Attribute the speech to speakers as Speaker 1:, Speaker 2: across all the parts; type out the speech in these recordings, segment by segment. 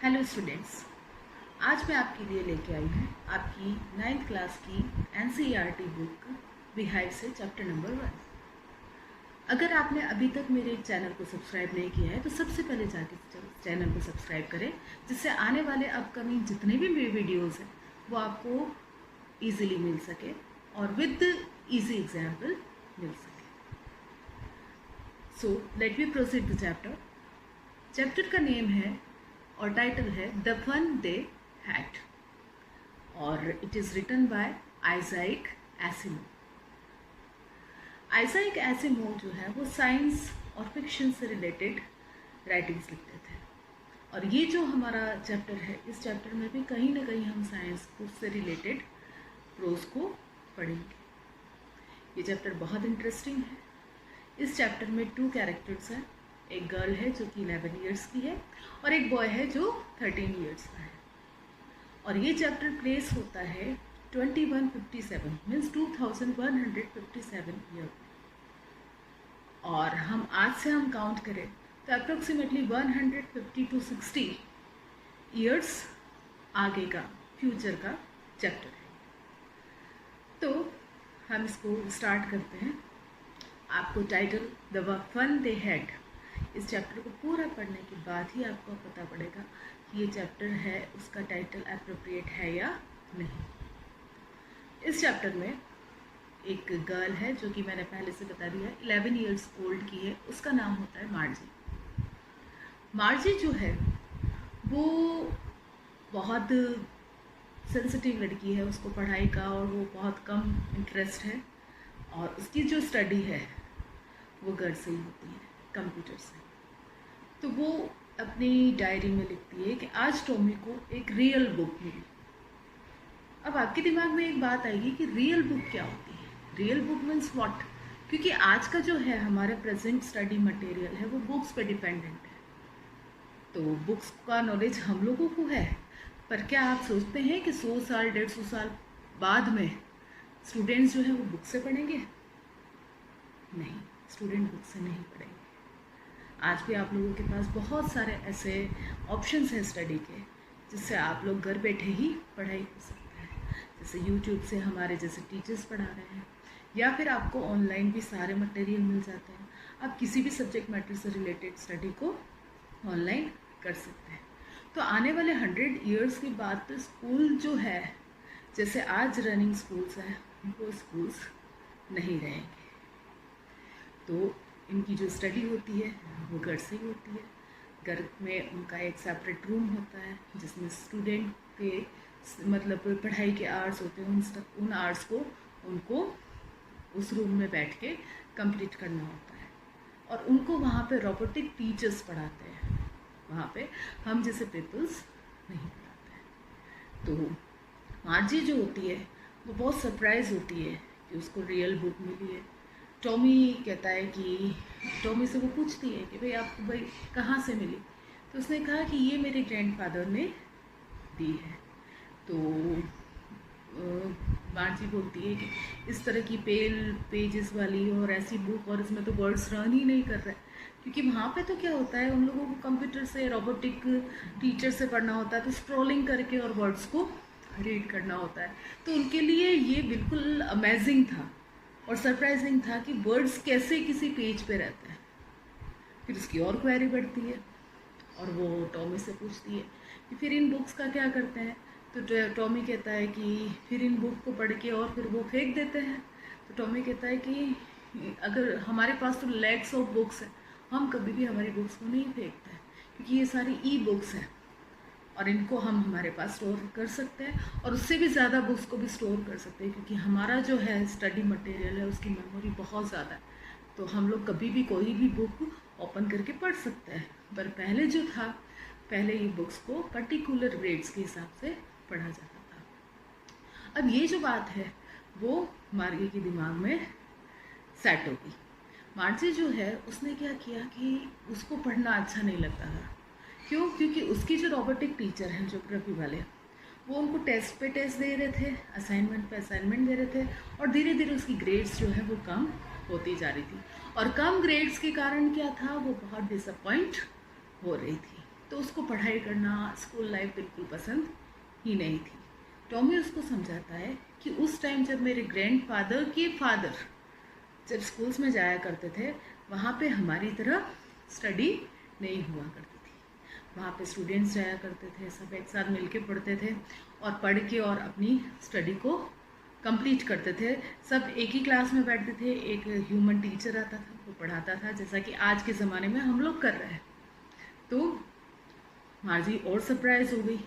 Speaker 1: Hello students, आज मैं आपके लिए लेके आई हूँ आपकी 9th क्लास की एनसीईआरटी बुक बिहाइव से चैप्टर नंबर 1। अगर आपने अभी तक मेरे चैनल को सब्सक्राइब नहीं किया है तो सबसे पहले जाके चैनल को सब्सक्राइब करें, जिससे आने वाले अपकमिंग जितने भी मेरे वीडियोज़ हैं वो आपको ईजिली मिल सके और विद ईजी एग्जाम्पल मिल सके। So let me proceed the chapter. Chapter का नेम है और टाइटल है द फन दे हैड और it is written by Isaac Asimov. Isaac Asimov जो है वो साइंस और फिक्शन से रिलेटेड राइटिंग्स लिखते थे, और ये जो हमारा चैप्टर है, इस चैप्टर में भी कहीं ना कहीं हम साइंस से रिलेटेड प्रोज को पढ़ेंगे। ये चैप्टर बहुत इंटरेस्टिंग है। इस चैप्टर में 2 कैरेक्टर्स हैं, एक गर्ल है जो कि 11 इयर्स की है और एक बॉय है जो 13 इयर्स का है। और ये चैप्टर प्लेस होता है 2157 मीन्स 2157 ईयर। और हम आज से हम काउंट करें तो अप्रोक्सीमेटली 150 to 60 ईयर्स आगे का फ्यूचर का चैप्टर है। तो हम इसको स्टार्ट करते हैं। आपको title the fun they had, इस चैप्टर को पूरा पढ़ने के बाद ही आपको पता पड़ेगा कि ये चैप्टर है उसका टाइटल एप्रोप्रिएट है या नहीं। इस चैप्टर में एक गर्ल है जो कि मैंने पहले से बता दिया 11 इयर्स ओल्ड की है। उसका नाम होता है मार्जी। मार्जी जो है वो बहुत सेंसिटिव लड़की है, उसको पढ़ाई का और वो बहुत कम इंटरेस्ट है, और उसकी जो स्टडी है वो घर से ही होती है, कंप्यूटर से। तो वो अपनी डायरी में लिखती है कि आज टॉमी को एक रियल बुक मिली। अब आपके दिमाग में एक बात आएगी कि रियल बुक क्या होती है, रियल बुक मीन्स व्हाट, क्योंकि आज का जो है हमारे प्रेजेंट स्टडी मटेरियल है वो बुक्स पे डिपेंडेंट है। तो बुक्स का नॉलेज हम लोगों को है, पर क्या आप सोचते हैं कि 100 साल 150 साल बाद में स्टूडेंट्स जो है वो बुक से पढ़ेंगे? नहीं, स्टूडेंट बुक से नहीं पढ़ेंगे। आज भी आप लोगों के पास बहुत सारे ऐसे ऑप्शंस हैं स्टडी के, जिससे आप लोग घर बैठे ही पढ़ाई कर सकते हैं। जैसे यूट्यूब से हमारे जैसे टीचर्स पढ़ा रहे हैं, या फिर आपको ऑनलाइन भी सारे मटेरियल मिल जाते हैं। आप किसी भी सब्जेक्ट मैटर से रिलेटेड स्टडी को ऑनलाइन कर सकते हैं। तो आने वाले 100 ईयर्स के बाद तो स्कूल जो है, जैसे आज रनिंग स्कूल्स हैं, वो स्कूल्स नहीं रहेंगे। तो इनकी जो स्टडी होती है वो घर से ही होती है। घर में उनका एक सेपरेट रूम होता है जिसमें स्टूडेंट के मतलब पढ़ाई के आवर्स होते हैं, उन आवर्स को उनको उस रूम में बैठ के कंप्लीट करना होता है। और उनको वहाँ पे रोबोटिक टीचर्स पढ़ाते हैं, वहाँ पे हम जैसे पीपल्स नहीं पढ़ाते हैं। तो मार्जी जो होती है वो बहुत सरप्राइज होती है कि उसको रियल बुक मिली है। टॉमी कहता है कि टॉमी से वो पूछती है कि भाई कहाँ से मिली? तो उसने कहा कि ये मेरे ग्रैंडफादर ने दी है। तो मार्जी बोलती है कि इस तरह की पेजेस वाली और ऐसी बुक, और इसमें तो वर्ड्स रन ही नहीं कर रहा है, क्योंकि वहाँ पे तो क्या होता है, उन लोगों को कंप्यूटर से रोबोटिक टीचर से पढ़ना होता है, तो स्क्रॉलिंग करके और वर्ड्स को रीड करना होता है। तो उनके लिए ये बिल्कुल अमेजिंग था और सरप्राइजिंग था कि वर्ड्स कैसे किसी पेज पे रहते हैं। फिर उसकी और क्वेरी बढ़ती है और वो टॉमी से पूछती है कि फिर इन बुक्स का क्या करते हैं? तो टॉमी कहता है कि फिर इन बुक को पढ़ के और फिर वो फेंक देते हैं। तो टॉमी कहता है कि अगर हमारे पास तो लैक्स ऑफ बुक्स हैं, हम कभी भी हमारी बुक्स को नहीं फेंकते हैं, क्योंकि ये सारी ई बुक्स हैं और इनको हम हमारे पास स्टोर कर सकते हैं, और उससे भी ज़्यादा बुक्स को भी स्टोर कर सकते हैं, क्योंकि हमारा जो है स्टडी मटेरियल है उसकी मेमोरी बहुत ज़्यादा है। तो हम लोग कभी भी कोई भी बुक ओपन करके पढ़ सकते हैं। पर पहले जो था, पहले ये बुक्स को पर्टिकुलर ग्रेड्स के हिसाब से पढ़ा जाता था। अब ये जो बात है वो मार्गी के दिमाग में सेट होगी। मार्जी जो है उसने क्या किया कि उसको पढ़ना अच्छा नहीं लगता था। क्यों? क्योंकि उसकी जो रोबोटिक टीचर हैं ज्योग्राफी वाले, वो उनको टेस्ट पे टेस्ट दे रहे थे, असाइनमेंट पे असाइनमेंट दे रहे थे, और धीरे धीरे उसकी ग्रेड्स जो है वो कम होती जा रही थी। और कम ग्रेड्स के कारण क्या था, वो बहुत डिसअपॉइंट हो रही थी। तो उसको पढ़ाई करना, स्कूल लाइफ बिल्कुल पसंद ही नहीं थी। टॉमी उसको समझाता है कि उस टाइम जब मेरे ग्रैंडफादर के फादर जब स्कूल्स में जाया करते थे, वहाँ पे हमारी तरह स्टडी नहीं हुआ करती थी। वहाँ पे स्टूडेंट्स जाया करते थे, सब एक साथ मिलके पढ़ते थे और पढ़ के और अपनी स्टडी को कंप्लीट करते थे। सब एक ही क्लास में बैठते थे, एक ह्यूमन टीचर आता था, वो पढ़ाता था, जैसा कि आज के ज़माने में हम लोग कर रहे हैं। तो मार्जी और सरप्राइज हो गई।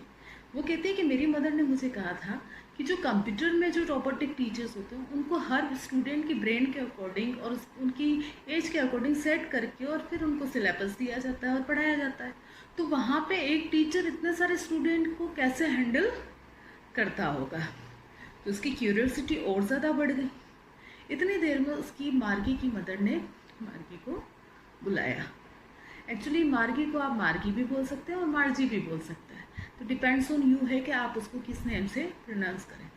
Speaker 1: वो कहते हैं कि मेरी मदर ने मुझे कहा था कि जो कंप्यूटर में जो रोबोटिक टीचर्स होते हैं उनको हर स्टूडेंट की ब्रेन के अकॉर्डिंग और उनकी एज के अकॉर्डिंग सेट करके और फिर उनको सिलेबस दिया जाता है और पढ़ाया जाता है। तो वहाँ पे एक टीचर इतने सारे स्टूडेंट को कैसे हैंडल करता होगा। तो उसकी क्यूरियोसिटी और ज़्यादा बढ़ गई। इतनी देर में उसकी मार्गी की मदर ने मार्गी को बुलाया। एक्चुअली मार्गी को आप मार्गी भी बोल सकते हैं और मार्जी भी बोल सकते हैं, तो डिपेंड्स ऑन यू है कि आप उसको किस नेम से प्रोनाउंस करें।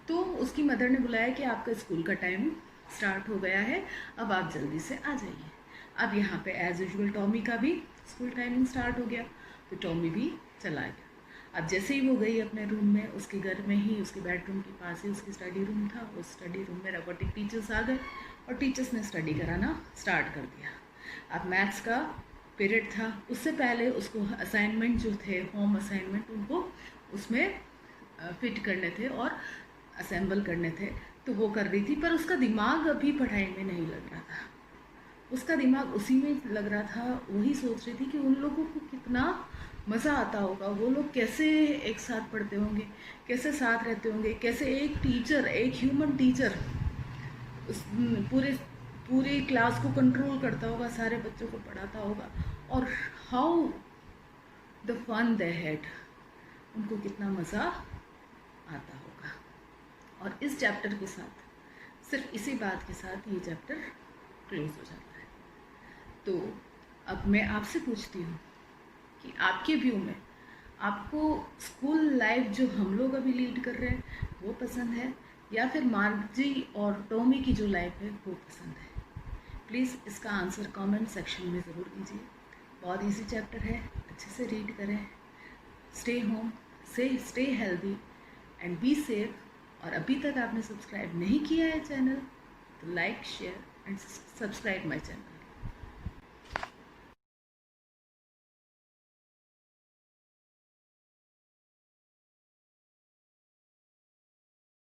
Speaker 1: तो उसकी मदर ने बुलाया कि आपका स्कूल का टाइम स्टार्ट हो गया है, अब आप जल्दी से आ जाइए। अब यहाँ पे एज यूजुअल टॉमी का भी स्कूल टाइमिंग स्टार्ट हो गया, तो टॉमी भी चला गया। अब जैसे ही वो गई अपने रूम में, उसके घर में ही उसके बेडरूम के पास ही उसकी स्टडी रूम था। उस स्टडी रूम में रोबोटिक टीचर्स आ गए और टीचर्स ने स्टडी कराना स्टार्ट कर दिया। अब मैथ्स का पीरियड था, उससे पहले उसको असाइनमेंट जो थे, होम असाइनमेंट, उनको उसमें फिट करने थे और असेंबल करने थे, तो वो कर रही थी। पर उसका दिमाग अभी पढ़ाई में नहीं लग रहा था, उसका दिमाग उसी में लग रहा था। वही सोच रही थी कि उन लोगों को कितना मज़ा आता होगा, वो लोग कैसे एक साथ पढ़ते होंगे, कैसे साथ रहते होंगे, कैसे एक टीचर, एक ह्यूमन टीचर उस पूरे क्लास को कंट्रोल करता होगा, सारे बच्चों को पढ़ाता होगा, और how the fun they had, उनको कितना मज़ा आता होगा। और इस चैप्टर के साथ, सिर्फ इसी बात के साथ ये चैप्टर क्लोज हो जाता है। तो अब मैं आपसे पूछती हूँ कि आपके व्यू में आपको स्कूल लाइफ जो हम लोग अभी लीड कर रहे हैं वो पसंद है, या फिर मार्जी और टॉमी की जो लाइफ है वो पसंद है? प्लीज़ इसका आंसर कमेंट सेक्शन में ज़रूर कीजिए। बहुत इजी चैप्टर है, अच्छे से रीड करें। Stay home, stay healthy and be safe. और अभी तक आपने सब्सक्राइब नहीं किया है चैनल, तो like, share and subscribe my channel.